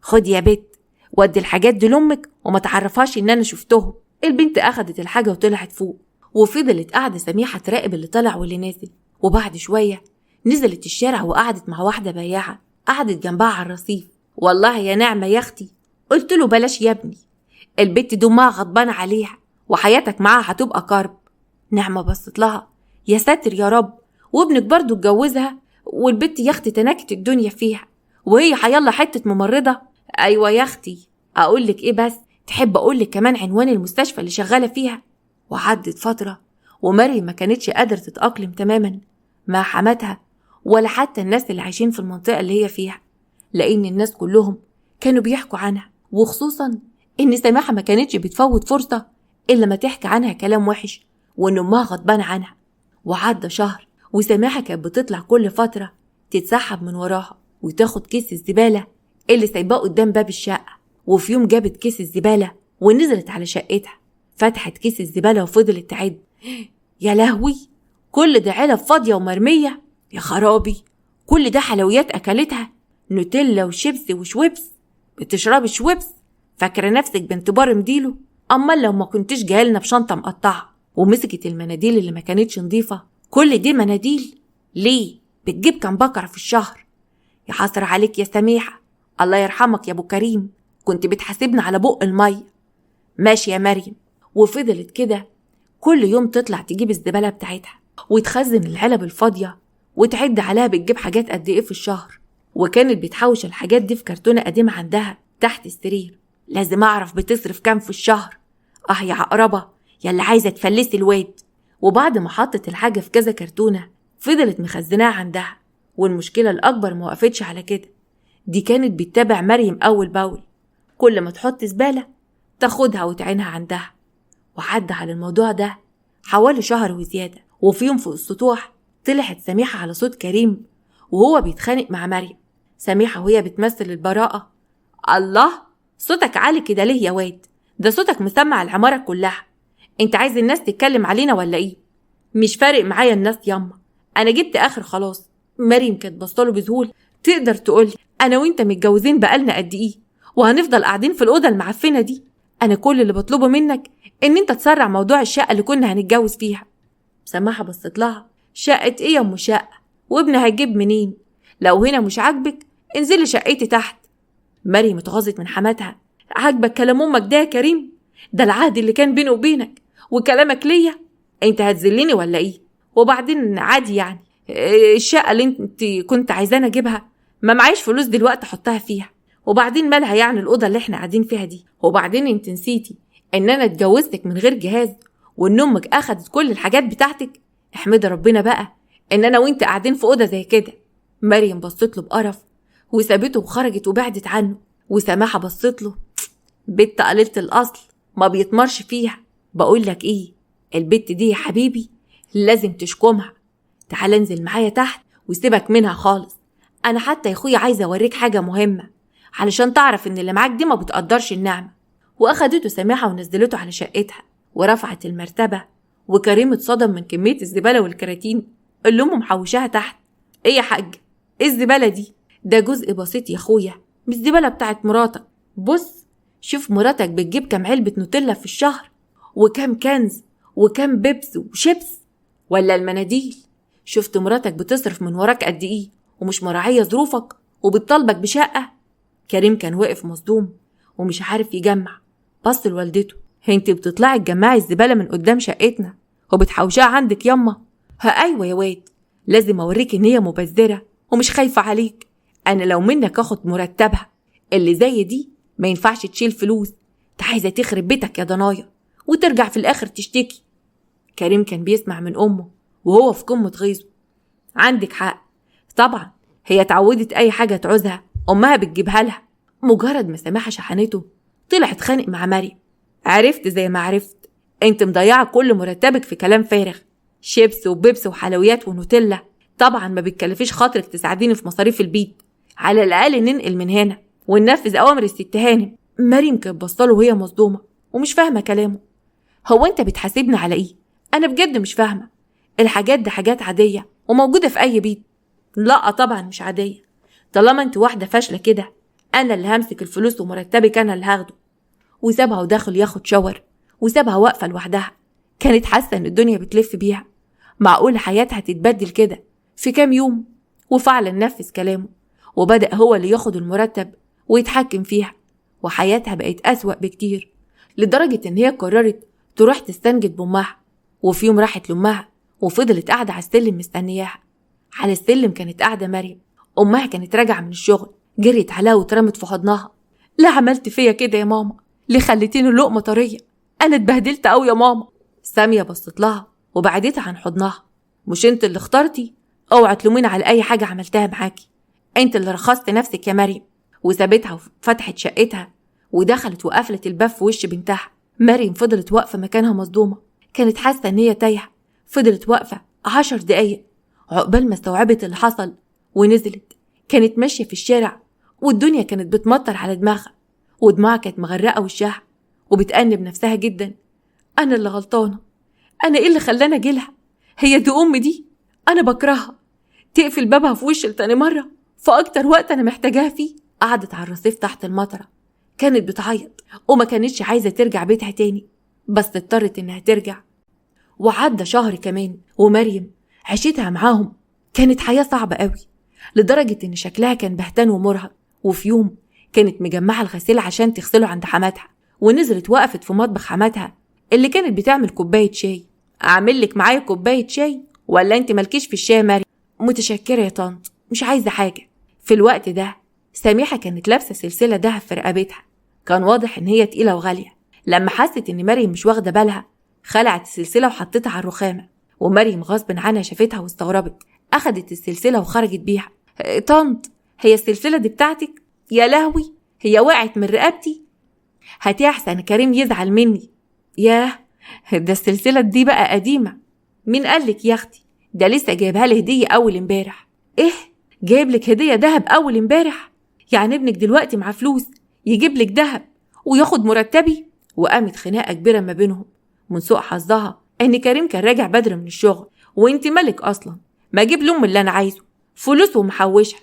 خد يا بنت، ودي الحاجات دي لامك وما تعرفهاش ان انا شفتهم. البنت اخدت الحاجة وطلعت فوق، وفضلت قاعدة سميحة تراقب اللي طلع واللي نازل. وبعد شوية نزلت الشارع وقعدت مع واحدة بياعة قعدت جنبها على الرصيف. والله يا نعمة يا اختي، قلت له بلاش يا ابني، البت دي امها غضبانة عليها وحياتك معاها هتبقى كرب. نعمة بصت لها: يا ساتر يا رب، وابنك برضو اتجوزها؟ والبت يا اختي تنكت الدنيا فيها وهي حيالله حتة ممرضة. ايوه يا اختي، اقولك ايه بس؟ تحب اقولك كمان عنوان المستشفى اللي شغالة فيها؟ وعدت فترة ومريم ما كانتش قادرة تتأقلم تماما مع حماتها ولا حتى الناس اللي عايشين في المنطقة اللي هي فيها، لأن الناس كلهم كانوا بيحكوا عنها، وخصوصا إن سماحة ما كانتش بتفوت فرصة إلا ما تحكي عنها كلام وحش وإن أمها غضبانة عنها. وعدى شهر وسماحة كانت بتطلع كل فترة تتسحب من وراها وتاخد كيس الزبالة اللي سايباه قدام باب الشقة. وفي يوم جابت كيس الزبالة ونزلت على شقتها، فتحت كيس الزبالة وفضلت تعد: يا لهوي، كل ده علب فاضية ومرمية، يا خرابي، كل ده حلويات أكلتها، نوتيلا وشيبس وشويبس. بتشربي شويبس؟ فاكرة نفسك بنت بار مديله؟ أما لو ما كنتش جايلنا بشنطة مقطعة. ومسكت المناديل اللي ما كانتش نظيفة: كل دي مناديل؟ ليه؟ بتجيب كام بكرة في الشهر؟ يا حسرة عليك يا سميحة، الله يرحمك يا أبو كريم، كنت بتحاسبنا على بق المية. ماشي يا مريم. وفضلت كده كل يوم تطلع تجيب الزبالة بتاعتها وتخزن العلب الفاضية وتعد عليها بتجيب حاجات قد ايه في الشهر. وكانت بتحوش الحاجات دي في كرتونة قديمة عندها تحت السرير. لازم اعرف بتصرف كام في الشهر. يا عقربة ياللي عايزة تفلسي الواد. وبعد ما حطت الحاجة في كذا كرتونة فضلت مخزناها عندها. والمشكلة الأكبر ما وقفتش على كده، دي كانت بتتابع مريم أول باول، كل ما تحط زبالة تاخدها وتعينها عندها. وعدى على الموضوع ده حوالي شهر وزيادة. وفي يوم فوق السطوح طلعت سميحة على صوت كريم وهو بيتخانق مع مريم. سميحة وهي بتمثل البراءة: الله، صوتك عالي كده ليه يا واد؟ ده صوتك مسمع العمارة كلها، انت عايز الناس تتكلم علينا ولا ايه؟ مش فارق معايا الناس ياما، انا جبت اخر خلاص. مريم كانت بصله بذهول: تقدر تقولي انا وانت متجوزين بقالنا قد ايه وهنفضل قاعدين في الأوضة المعفنة دي؟ أنا كل اللي بطلبه منك إن أنت تسرع موضوع الشقة اللي كنا هنتجوز فيها. سماحة بصت لها: شقة إيه يا أم شقة؟ وابني هيجيب منين؟ لو هنا مش عاجبك انزلي شقتي تحت. مريم اتغاظت من حماتها: عاجبك كلام أمك ده يا كريم؟ ده العهد اللي كان بيني وبينك، وكلامك ليا أنت هتذلني ولا إيه؟ وبعدين عادي يعني، الشقة اللي أنت كنت عايزاني أجيبها ما معيش فلوس دلوقتي أحطها فيها، وبعدين مالها يعني الأوضة اللي إحنا قاعدين فيها دي؟ وبعدين أنت نسيتي إن أنا اتجوزتك من غير جهاز، وإن أمك أخدت كل الحاجات بتاعتك؟ احمد ربنا بقى إن أنا وإنت قاعدين في أوضة زي كده. مريم بصت له بقرف وسابته وخرجت وبعدت عنه. وسماحة بصت له: بنت قليلة الأصل ما بيتمرش فيها. بقول لك إيه، البت دي يا حبيبي لازم تشكمها. تعال انزل معايا تحت وسيبك منها خالص. أنا حتى يا أخويا عايزة أوريك حاجة مهمة علشان تعرف إن اللي معاك دي ما بتقدرش النعمة. وأخدته سماحة ونزلته على شقتها ورفعت المرتبة. وكريم اتصدم من كمية الزبالة والكراتين اللي أمه محوشاها تحت. إيه يا حاج، إيه الزبالة دي؟ ده جزء بسيط يا أخويا، مش زبالة بتاعت مراتك. بص شوف مراتك بتجيب كام علبة نوتيلا في الشهر، وكام كنز، وكام بيبس وشيبس، ولا المناديل. شفت مراتك بتصرف من وراك قد إيه ومش مراعية ظروفك وبتطالبك بشقة؟ كريم كان واقف مصدوم ومش عارف يجمع. بص لوالدته: انت بتطلعي تجمعي الزبالة من قدام شقتنا وبتحوشها عندك يما؟ ها أيوة يا واد، لازم أوريك إن هي مبذرة ومش خايفة عليك. أنا لو منك أخد مرتبها اللي زي دي ما ينفعش تشيل فلوس. عايزة تخرب بيتك يا ضنايا وترجع في الآخر تشتكي. كريم كان بيسمع من أمه وهو في قمة غيظه. عندك حق طبعا، هي اتعودت أي حاجة تعوزها أمها بتجيبها لها. مجرد ما سماحة شحنته طلع اتخانق مع مريم: عرفت زي ما عرفت، انت مضيعة كل مرتبك في كلام فارغ، شيبس وبيبس وحلويات ونوتيلا. طبعا ما بتكلفيش خاطرك تساعديني في مصاريف البيت، على الأقل ننقل من هنا وننفذ أوامر الست هانم. مريم كانت بصله وهي مصدومة ومش فاهمة كلامه. هو انت بتحاسبني على ايه؟ انا بجد مش فاهمة. الحاجات دي حاجات عادية وموجودة في اي بيت. لا طبعا مش عادية، طالما انت واحدة فاشلة كده انا اللي همسك الفلوس ومرتبك انا اللي هاخده. وسابها وداخل ياخد شاور وسابها واقفة لوحدها. كانت حاسة ان الدنيا بتلف بيها، معقول حياتها تتبدل كده في كام يوم؟ وفعلا نفذ كلامه وبدأ هو اللي ياخد المرتب ويتحكم فيها. وحياتها بقت أسوأ بكتير، لدرجة ان هي قررت تروح تستنجد بأمها. وفي يوم راحت لأمها وفضلت قاعدة على السلم مستنياها. على السلم كانت قاعدة مريم. أمها كانت راجعة من الشغل، جريت عليها واترمت في حضنها: لا عملت فيا كده يا ماما، ليه خليتيني اللقمة طرية؟ أنا اتبهدلت أوي يا ماما. سامية بصت لها وبعدتها عن حضنها: مش انت اللي اخترتي؟ اوعى تلومين على أي حاجة عملتها معاكي، انت اللي رخصت نفسك يا مريم. وسابتها وفتحت شقتها ودخلت وقفلت الباب في وش بنتها. مريم فضلت واقفة مكانها مصدومة، كانت حاسة ان هي تايهة. فضلت واقفة 10 دقايق عقبال ما استوعبت اللي حصل ونزلت. كانت ماشية في الشارع والدنيا كانت بتمطر على دماغها ودموعها كانت مغرقة وشها وبتأنب نفسها جدا: أنا اللي غلطانة، أنا إيه اللي خلاني أجيلها؟ هي دي أمي دي؟ أنا بكرهها، تقفل بابها في وشي لتاني مرة في أكتر وقت أنا محتاجاها فيه. قعدت على الرصيف تحت المطرة، كانت بتعيط وما كانتش عايزة ترجع بيتها تاني، بس اضطرت إنها ترجع. وعدى شهر كمان ومريم عيشتها معاهم كانت حياة صعبة قوي، لدرجة إن شكلها كان بهتان ومرهق. وفي يوم كانت مجمعة الغسيل عشان تغسله عند حماتها، ونزلت وقفت في مطبخ حماتها اللي كانت بتعمل كوباية شاي. أعمل لك معايا كوباية شاي ولا أنت مالكيش في الشاي يا مريم؟ متشكرة يا طنط، مش عايزة حاجة. في الوقت ده سميحة كانت لابسة سلسلة دهب في رقبتها، كان واضح إن هي تقيلة وغالية. لما حست إن مريم مش واخدة بالها خلعت السلسلة وحطتها على الرخامة، ومريم غصب عنها شافتها واستغربت. أخدت السلسلة وخرجت بيها. طنط هي السلسلة دي بتاعتك؟ يا لهوي هي وقعت من رقبتي، هاتي أحسن كريم يزعل مني. ياه ده السلسلة دي بقى قديمة. مين قالك يا أختي؟ ده لسه جايبها لي هدية أول امبارح. إيه جايب لك هدية دهب أول امبارح؟ يعني ابنك دلوقتي مع فلوس يجيب لك دهب وياخد مرتبي؟ وقامت خناقة كبيرة ما بينهم. من سوء حظها ان كريم كان راجع بدري من الشغل، وانت مالك اصلا ما اجيب لام اللي انا عايزه فلوس ومحوشها.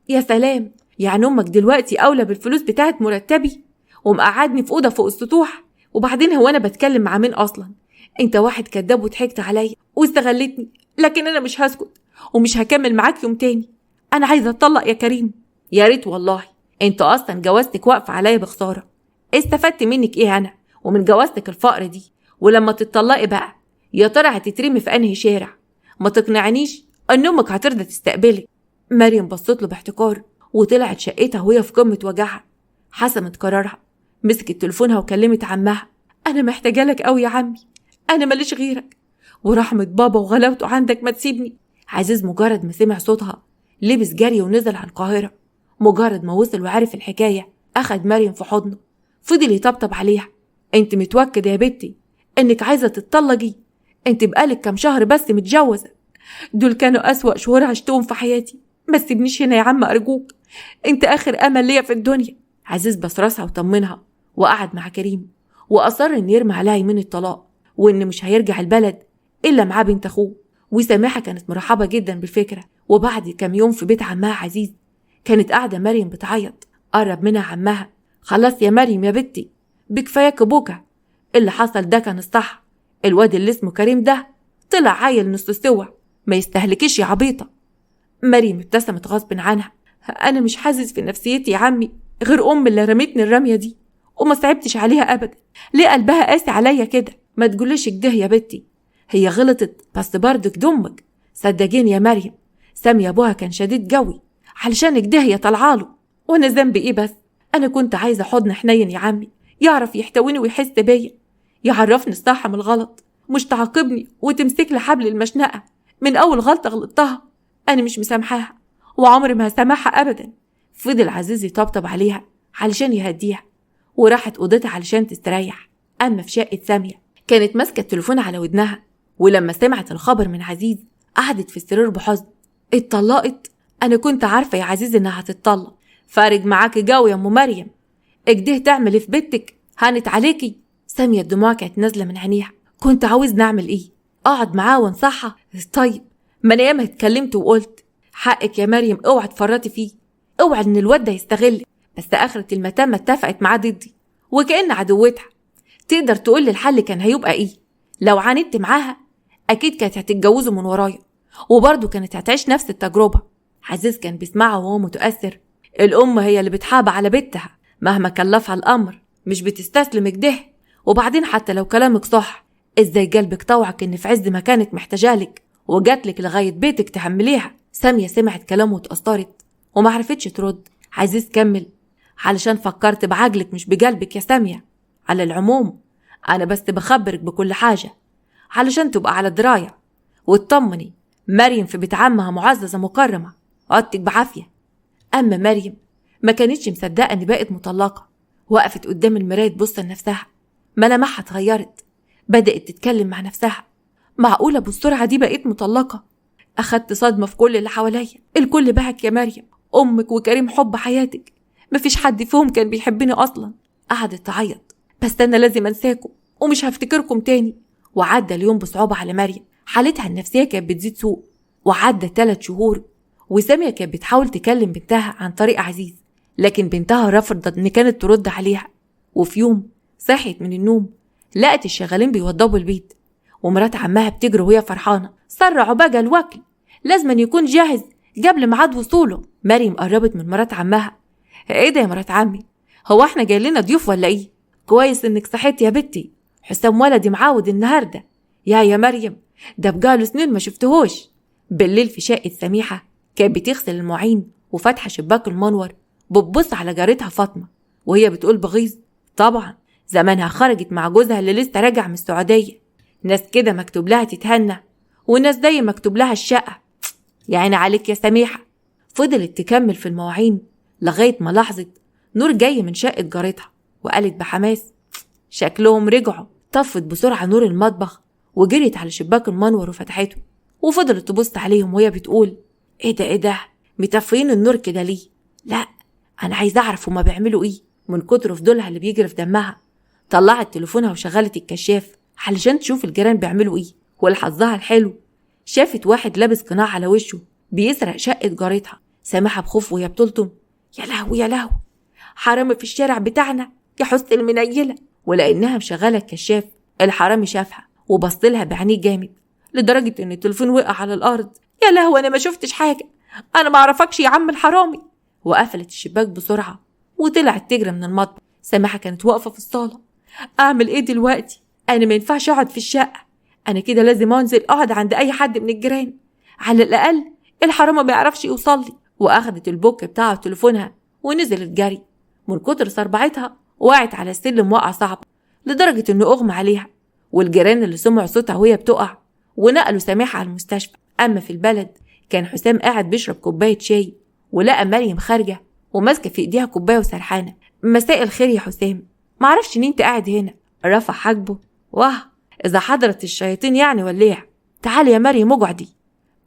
يا سلام، يعني امك دلوقتي اولى بالفلوس بتاعت مرتبي ومقعدني في اوضه فوق السطوح وبعدين هو أنا بتكلم مع مين أصلا؟ أنت واحد كداب وضحكت عليا واستغلتني، لكن أنا مش هسكت ومش هكمل معاك يوم تاني. أنا عايزة أتطلق يا كريم. يا ريت والله، أنت أصلا جوازتك واقفة عليا بخسارة. استفدت منك إيه أنا ومن جوازتك الفقر دي؟ ولما تتطلقي بقى يا ترى هتترمي في أنهي شارع؟ ما تقنعنيش أن أمك هترضى تستقبلك. مريم بصت له باحتقار وطلعت شقتها وهي في قمة وجعها. حسمت قرارها، مسكت تليفونها وكلمت عمها. أنا محتاجة لك أوي يا عمي، أنا ماليش غيرك، ورحمة بابا وغلاوته عندك ما تسيبني. عزيز مجرد ما سمع صوتها لبس جري ونزل على القاهرة. مجرد ما وصل وعرف الحكاية أخد مريم في حضنه، فضل يطبطب عليها. انت متوكدة يا بنتي انك عايزة تتطلقي؟ انت بقالك كام شهر بس متجوزة، دول كانوا أسوأ شهور عشتهم في حياتي. ما تسيبنيش هنا يا عم أرجوك، انت آخر أمل ليا في الدنيا. عزيز بس راسها وطمنها وقعد مع كريم، وأصر إن يرمي عليها يمين الطلاق، وإن مش هيرجع البلد إلا معاه بنت أخوه. وسماحة كانت مرحبة جدا بالفكرة. وبعد كام يوم في بيت عمها عزيز كانت قاعدة مريم بتعيط. قرب منها عمها. خلاص يا مريم يا بنتي، بكفاياك بوكا. اللي حصل ده كان الصح. الواد اللي اسمه كريم ده طلع عيل نص سوا، ما يستهلكش يا عبيطة. مريم ابتسمت غصب عنها. أنا مش حاسس في نفسيتي يا عمي غير أم اللي رمتني الرمية دي، وما صعبتش عليها أبدا. ليه قلبها قاسي عليا كده؟ ما تقوليش كده يا بنتي، هي غلطت بس برضك دمك. صدقيني يا مريم، سامي أبوها كان شديد قوي علشان كده هي طلعاله. وأنا ذنبي إيه بس؟ أنا كنت عايزة حضن حنين يا عمي يعرف يحتويني ويحس بيا، يعرفني الصح من الغلط، مش تعاقبني وتمسك لي حبل المشنقة من أول غلطة غلطتها. أنا مش مسامحاها وعمري ما هسامحها أبدا. فضل عزيز يطبطب عليها علشان يهديها، وراحت أوضتها علشان تستريح. أما في شقة سامية كانت ماسكة التليفون على ودنها، ولما سمعت الخبر من عزيز قعدت في السرير بحزن. اتطلقت؟ أنا كنت عارفة يا عزيز إنها هتتطلق. فارق معاكي جو يا أم مريم، اجده تعمل في بيتك؟ هانت عليكي. سامية الدموع كانت نازلة من عينيها. كنت عاوز نعمل إيه؟ أقعد معاه وانصحها؟ طيب ما أنا ياما اتكلمت وقلت حقك يا مريم، اوعى تفرطي فيه، اوعى إن الواد ده يستغلك. بس آخرة المتامة اتفقت معاه ضدي وكأن عدوتها. تقدر تقول لي الحل كان هيبقى إيه؟ لو عاندت معاها أكيد كانت هتتجوزه من ورايا، وبرضه كانت هتعيش نفس التجربة. عزيز كان بيسمعه وهو متأثر. الأم هي اللي بتحاب على بنتها مهما كلفها الأمر، مش بتستسلم كده. وبعدين حتى لو كلامك صح، ازاي قلبك طوعك ان في عز ما كانت محتاجالك وجاتلك لغاية بيتك تحمليها؟ سامية سمعت كلامه واتأثرت وما عرفتش ترد. عزيز كمل: علشان فكرت بعقلك مش بقلبك يا سامية. على العموم أنا بس بخبرك بكل حاجة علشان تبقى على دراية وتطمني. مريم في بيت عمها معززة مكرمة، عدتك بعافية. أما مريم ما كانتش مصدقة إن بقت مطلقة. وقفت قدام المراية تبص لنفسها، ملامحها اتغيرت، بدأت تتكلم مع نفسها. معقولة بالسرعة دي بقيت مطلقة؟ أخدت صدمة في كل اللي حواليا. الكل بهك يا مريم، أمك وكريم حب حياتك، مفيش حد فيهم كان بيحبني أصلا. قعدت تعيط: بس أنا لازم أنساكم ومش هفتكركم تاني. وعدى اليوم بصعوبة على مريم. حالتها النفسية كانت بتزيد سوء. وعدى 3 شهور وسامية كانت بتحاول تكلم بنتها عن طريق عزيز، لكن بنتها رفضت إن كانت ترد عليها. وفي يوم صحيت من النوم لقت الشغالين بيوضبوا البيت، ومرات عمها بتجري وهي فرحانة: سرعوا بقى الوكل، لازم يكون جاهز قبل ميعاد وصوله. مريم قربت من مرات عمها: ايه ده يا مرات عمي، هو احنا جاي لنا ضيوف ولا ايه؟ كويس انك صحيت يا بنتي، حسام ولدي معاود النهارده. يا مريم ده بقاله سنين ما شفتهوش. بالليل في شقة سميحة كانت بتغسل المواعين وفاتحة شباك المنور، بتبص على جارتها فاطمة وهي بتقول بغيظ: طبعا زمانها خرجت مع جوزها اللي لسه راجع من السعودية. ناس كده مكتوب لها تتهنى، وناس زي مكتوب لها الشقة. يعني عليك يا سميحة. فضلت تكمل في المواعين لغاية ما لاحظت نور جاي من شقة جارتها، وقالت بحماس: شكلهم رجعوا. طفت بسرعة نور المطبخ وجريت على شباك المنور وفتحته، وفضلت تبص عليهم وهي بتقول: ايه ده مطفيين النور كده ليه؟ لا انا عايزه اعرف هما بيعملوا ايه من كتر فضولها اللي بيجري في دمها. طلعت تليفونها وشغلت الكشاف علشان تشوف الجيران بيعملوا ايه. ولحظها الحلو شافت واحد لابس قناع على وشه بيسرق شقة جارتها. سامحها بخوف وهي بتلطم: يا لهوي يا لهوي، حرامي في الشارع بتاعنا يا حس المنيلة، ولأنها مشغلة الكشاف الحرامي شافها وبصلها بعينيه جامد لدرجة إن التليفون وقع على الأرض. يا لهوي، أنا ما شفتش حاجة، أنا ما أعرفكش يا عم الحرامي. وقفلت الشباك بسرعة وطلعت تجري من المطبخ. سماحة كانت واقفة في الصالة. أعمل إيه دلوقتي؟ أنا ما ينفعش أقعد في الشقة، أنا كده لازم أنزل أقعد عند أي حد من الجيران، على الأقل الحرامي ما يعرفش يوصل لي. وأخدت البوك بتاعه تليفونها ونزلت جري. من كتر صربعتها وقعت على السلم وقعة صعبة لدرجة إنه أغمى عليها، والجيران اللي سمعوا صوتها وهي بتقع ونقلوا سماحة على المستشفى. أما في البلد كان حسام قاعد بيشرب كوباية شاي ولقى مريم خارجة وماسكة في إيديها كوباية وسرحانة. مساء الخير يا حسام، معرفش إن أنت قاعد هنا. رفع حاجبه. واه، إذا حضرت الشياطين يعني وليع. تعالي يا مريم اقعدي.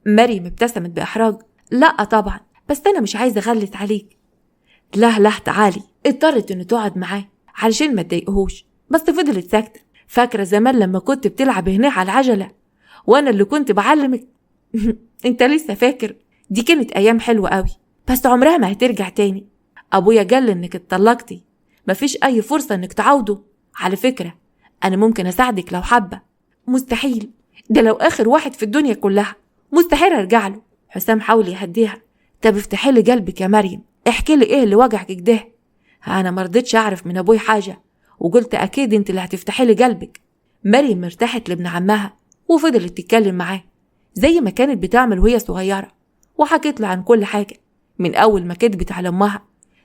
مريم ابتسمت بإحراج. لا طبعا، بس أنا مش عايزة أغلس عليك. لا تعالي. اضطرت إنه تقعد معاه علشان ما تضايقهوش، بس فضلت ساكتة. فاكرة زمان لما كنت بتلعب هنا على العجلة وأنا اللي كنت بعلمك؟ انت لسه فاكر؟ دي كانت أيام حلوة قوي، بس عمرها ما هترجع تاني. أبويا قال إنك اتطلقتي، مفيش أي فرصة إنك تعوضه. على فكرة أنا ممكن أساعدك لو حابة. مستحيل، ده لو آخر واحد في الدنيا كلها، مستحيل أرجع له. حسام حاول يهديها. طب افتحي لي قلبك يا مريم، احكي لي إيه اللي وجعك كده. أنا مرضتش أعرف من أبوي حاجة وقلت أكيد أنت اللي هتفتحي لي قلبك. مريم ارتاحت لابن عمها وفضلت تتكلم معاه زي ما كانت بتعمل وهي صغيرة، وحكت له عن كل حاجة من أول ما كدبت على أمها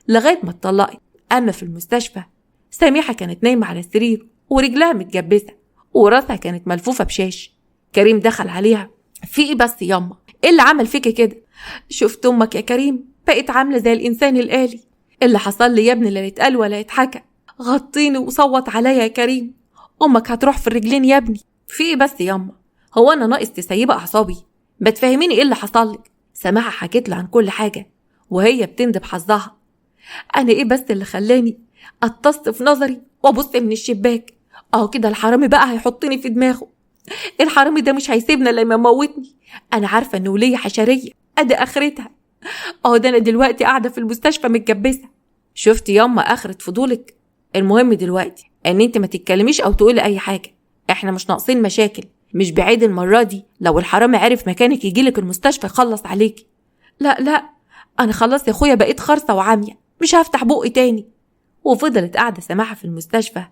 لغاية ما اتطلقت. أما في المستشفى سميحة كانت نايمة على السرير ورجلها متجبسة وراسها كانت ملفوفة بشاش. كريم دخل عليها. في إيه بس ياما؟ إيه اللي عمل فيك كده؟ شفت أمك يا كريم بقت عاملة زي الإنسان الآلي. اللي حصل لي يا ابني لا يتقال ولا يتحكى. غطيني وصوت عليا يا كريم، أمك هتروح في الرجلين يا ابني. في إيه بس ياما؟ هو أنا ناقص تسيبة أعصابي؟ ما تفهميني إيه اللي حصل لك. سماحة حكيت له عن كل حاجة وهي بتندب حظها. أنا إيه بس اللي خلاني أتص في نظري وأبص من الشباك؟ كده الحرامي بقى هيحطني في دماغه. الحرامي ده مش هيسيبنا لما يموتني. أنا عارفة إنه ولية حشرية أدي آخرتها. ده أنا دلوقتي قاعدة في المستشفى متجبسة. شفتي ياما آخرة فضولك؟ المهم دلوقتي إن أنت ما تتكلميش أو تقولي أي حاجة، إحنا مش ناقصين مشاكل. مش بعيد المرة دي لو الحرامي عرف مكانك يجيلك المستشفى يخلص عليكي. لا أنا خلاص يا أخويا بقيت خرصة وعامية، مش هفتح بقي تاني. وفضلت قاعدة سماحة في المستشفى.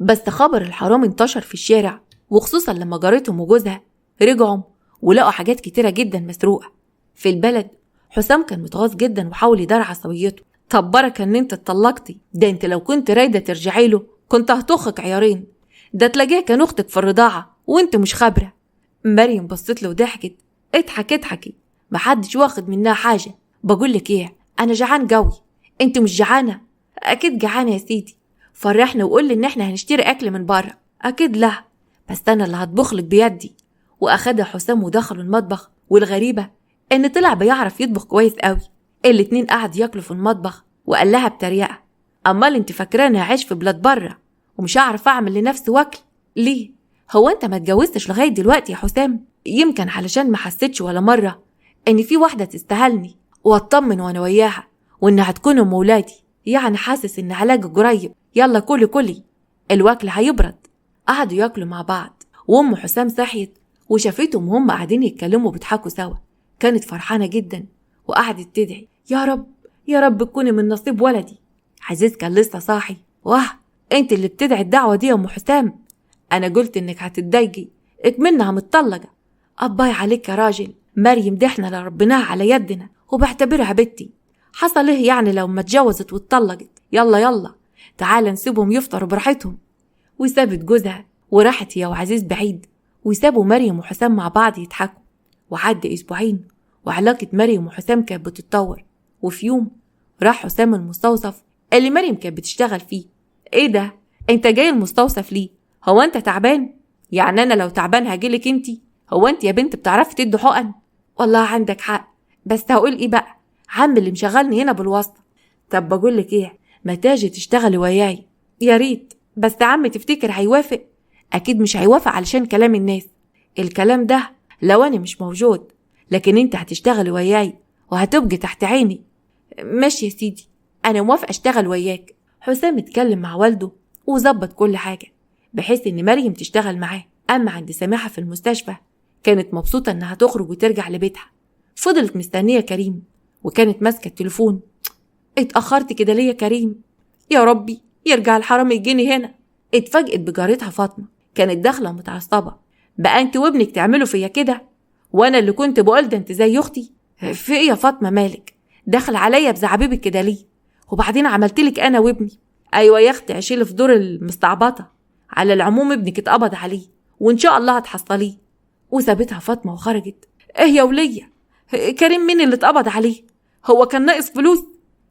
بس خبر الحرام انتشر في الشارع، وخصوصا لما جارتهم وجوزها رجعوا ولقوا حاجات كتيرة جدا مسروقة في البلد. حسام كان متغاظ جدا وحاول يدار عصبيته. طب بركة ان انت اتطلقتي، ده انت لو كنت رايدة ترجعي له كنت هتخك عيارين، ده تلاقيها كان اختك في الرضاعة وانت مش خبرة. مريم بصت له وضحكت. اضحكي، محدش واخد منها حاجة. بقولك ايه، انا جعان قوي، انت مش جعانة؟ اكيد جعانة يا سيدي. فرحنا وقول لي ان احنا هنشتري اكل من بره. اكيد لا، بس انا اللي هطبخلك بيدي. واخدها حسام ودخلوا المطبخ، والغريبة ان طلع بيعرف يطبخ كويس قوي. الاتنين قعد ياكلوا في المطبخ وقال لها بتريقة. امال انت فاكراني هعيش في بلاد بره ومش هعرف اعمل لنفسي واكل؟ ليه؟ هو انت ما اتجوزتش لغاية دلوقتي يا حسام؟ يمكن علشان ما حسيتش ولا مرة ان في واحدة تستاهلني واطمن وانا وياها وانها هتكون ام ولادي. يعني حاسس ان علاجك قريب. يلا كلي الوكل هيبرد. قعدوا ياكلوا مع بعض، وام حسام صحيت وشافتهم وهم قاعدين يتكلموا وبيضحكوا سوا. كانت فرحانة جدا وقعدت تدعي يا رب تكوني من نصيب ولدي. عزيز كان لسه صاحي. واه، انت اللي بتدعي الدعوة دي يا ام حسام؟ انا قلت انك هتتضايقي اكملنا متطلقة. أباي عليك يا راجل، مريم دي احنا لربناها على يدنا وبعتبرها بنتي. حصل ايه يعني لو ما اتجوزت واتطلقت؟ يلا تعال نسيبهم يفطروا براحتهم. وسابت جوزها وراحت هي وعزيز بعيد، وسابوا مريم وحسام مع بعض يضحكوا. وعدى أسبوعين وعلاقة مريم وحسام كانت بتتطور. وفي يوم راح حسام المستوصف اللي مريم كانت بتشتغل فيه. ايه ده، انت جاي المستوصف ليه؟ هو انت تعبان؟ يعني انا لو تعبان هجيلك انتي؟ هو انت يا بنت بتعرفي تدي حقن؟ والله عندك حق، بس هقول ايه بقى، عم اللي مشغلني هنا بالواسطة. طب بقولك ايه، ما تاجي تشتغلي وياي؟ يا ريت، بس عم تفتكر هيوافق؟ اكيد مش هيوافق علشان كلام الناس. الكلام ده لو انا مش موجود، لكن انت هتشتغلي وياي وهتبقي تحت عيني. ماشي يا سيدي، انا موافق اشتغل وياك. حسام اتكلم مع والده وظبط كل حاجة بحيث إن مريم تشتغل معاه. أما عند سماحة في المستشفى كانت مبسوطة إنها تخرج وترجع لبيتها. فضلت مستنية كريم وكانت ماسكة التليفون. اتأخرت كده ليه يا كريم؟ يا ربي يرجع الحرام يجيني هنا. اتفاجئت بجارتها فاطمة، كانت داخلة متعصبة. بقى انت وابنك تعملوا فيا كده؟ وانا اللي كنت بقول ده انت زي اختي؟ في ايه يا فاطمة مالك؟ داخل عليا بزعبيبك كده ليه؟ وبعدين عملتلك انا وابني. ايوه يا اختي عشيلي في دور المستعبطة. على العموم ابنك اتقبض عليه وان شاء الله هتحصليه. وسابتها فاطمة وخرجت. ايه يا ولية؟ كريم مين اللي اتقبض عليه؟ هو كان ناقص فلوس؟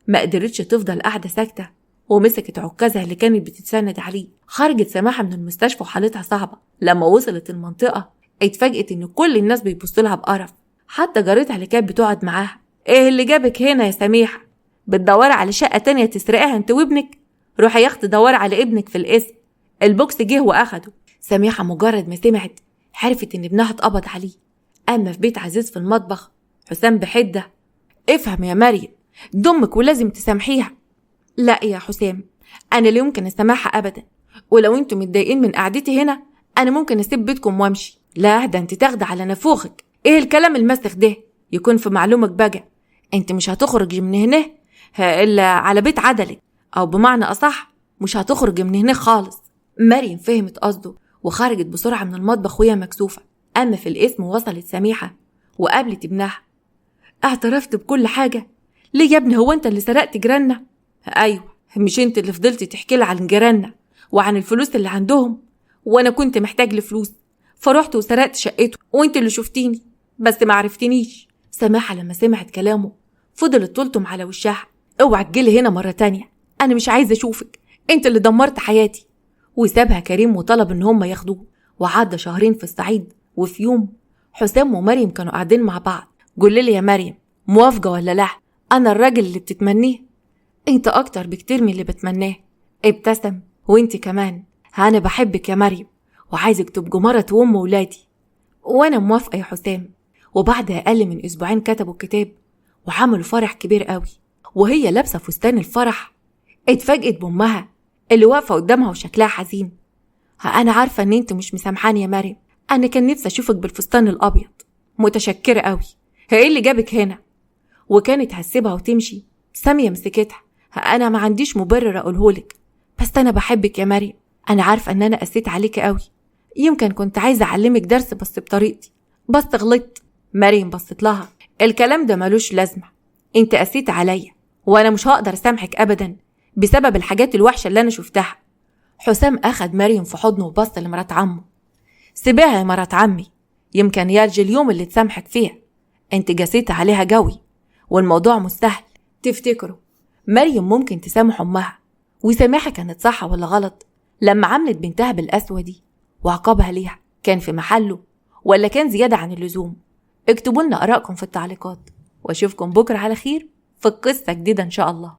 ما قدرتش تفضل قاعدة ساكتة ومسكت عكازها اللي كانت بتتسند عليه. خرجت سماحة من المستشفى وحالتها صعبة. لما وصلت المنطقة اتفاجئت ان كل الناس بيبصوا لها بقرف، حتى جارتها اللي كانت بتقعد معاها. ايه اللي جابك هنا يا سميحة؟ بتدوري على شقة تانية تسرقها انت وابنك؟ روحي يا اختي دوري على ابنك في القسم، البوكس جه واخده. سميحة مجرد ما سمعت عرفت ان ابنها اتقبض عليه. اما في بيت عزيز في المطبخ حسام بحدة. افهم يا مريم، دمك ولازم تسامحيها. لا يا حسام، انا لا يمكن اسامحها ابدا، ولو انتم متضايقين من قعدتي هنا انا ممكن اسيب بيتكم وامشي. لا ده انت تاخدي على نافوخك. ايه الكلام المسخ ده؟ يكون في معلومك بقى انت مش هتخرج من هنا الا على بيت عدلك، او بمعنى اصح مش هتخرج من هنا خالص. مريم فهمت قصده وخرجت بسرعة من المطبخ وهي مكسوفة. اما في القسم وصلت سميحة وقابلت ابنها. اعترفت بكل حاجة؟ ليه يا ابني، هو انت اللي سرقت جيراننا؟ ايوه، مش انت اللي فضلتي تحكي لي عن جيراننا وعن الفلوس اللي عندهم؟ وانا كنت محتاج لفلوس فرحت وسرقت شقته وانت اللي شفتيني بس ما عرفتنيش. سماحة لما سمعت كلامه فضلت تلطم على وشها. اوعى تجيلي هنا مرة تانية، انا مش عايزة اشوفك، انت اللي دمرت حياتي. وسابها كريم وطلب ان هم ياخدوه. وعدى شهرين في الصعيد. وفي يوم حسام ومريم كانوا قاعدين مع بعض. قولي لي يا مريم، موافقة ولا لا؟ انا الراجل اللي بتتمنيه؟ انت اكتر بكتير من اللي بتمناه. ابتسم. وانت كمان، انا بحبك يا مريم وعايزك تبقوا مرة وام ولادي. وانا موافقة يا حسام. وبعد اقل من اسبوعين كتبوا الكتاب وعملوا فرح كبير قوي. وهي لابسة فستان الفرح اتفاجئت بامها اللي واقفة قدامها وشكلها حزين. انا عارفة ان انت مش مسامحاني يا مريم، انا كان نفسي اشوفك بالفستان الابيض. متشكرة قوي. ايه اللي جابك هنا؟ وكانت هتسيبها وتمشي. سامية مسكتها. انا ما عنديش مبرر اقولهولك، بس انا بحبك يا مريم. انا عارفة ان انا قسيت عليك قوي، يمكن كنت عايزة اعلمك درس بس بطريقتي، بس غلطت. مريم بصت لها. الكلام ده ملوش لازمة، انت قسيت عليا وانا مش هقدر اسامحك ابدا بسبب الحاجات الوحشة اللي انا شفتها. حسام اخد مريم في حضنه وبص لمرات عمه. سيبيها يا مرات عمي، يمكن يرجي اليوم اللي تسامحك فيها. انت جسيت عليها جوي والموضوع مش سهل. تفتكروا مريم ممكن تسامح امها وسامحها كانت صح ولا غلط لما عملت بنتها بالقسوة دي؟ وعقابها ليها كان في محله ولا كان زيادة عن اللزوم؟ اكتبوا لنا آرائكم في التعليقات، واشوفكم بكرة على خير في قصة جديدة ان شاء الله.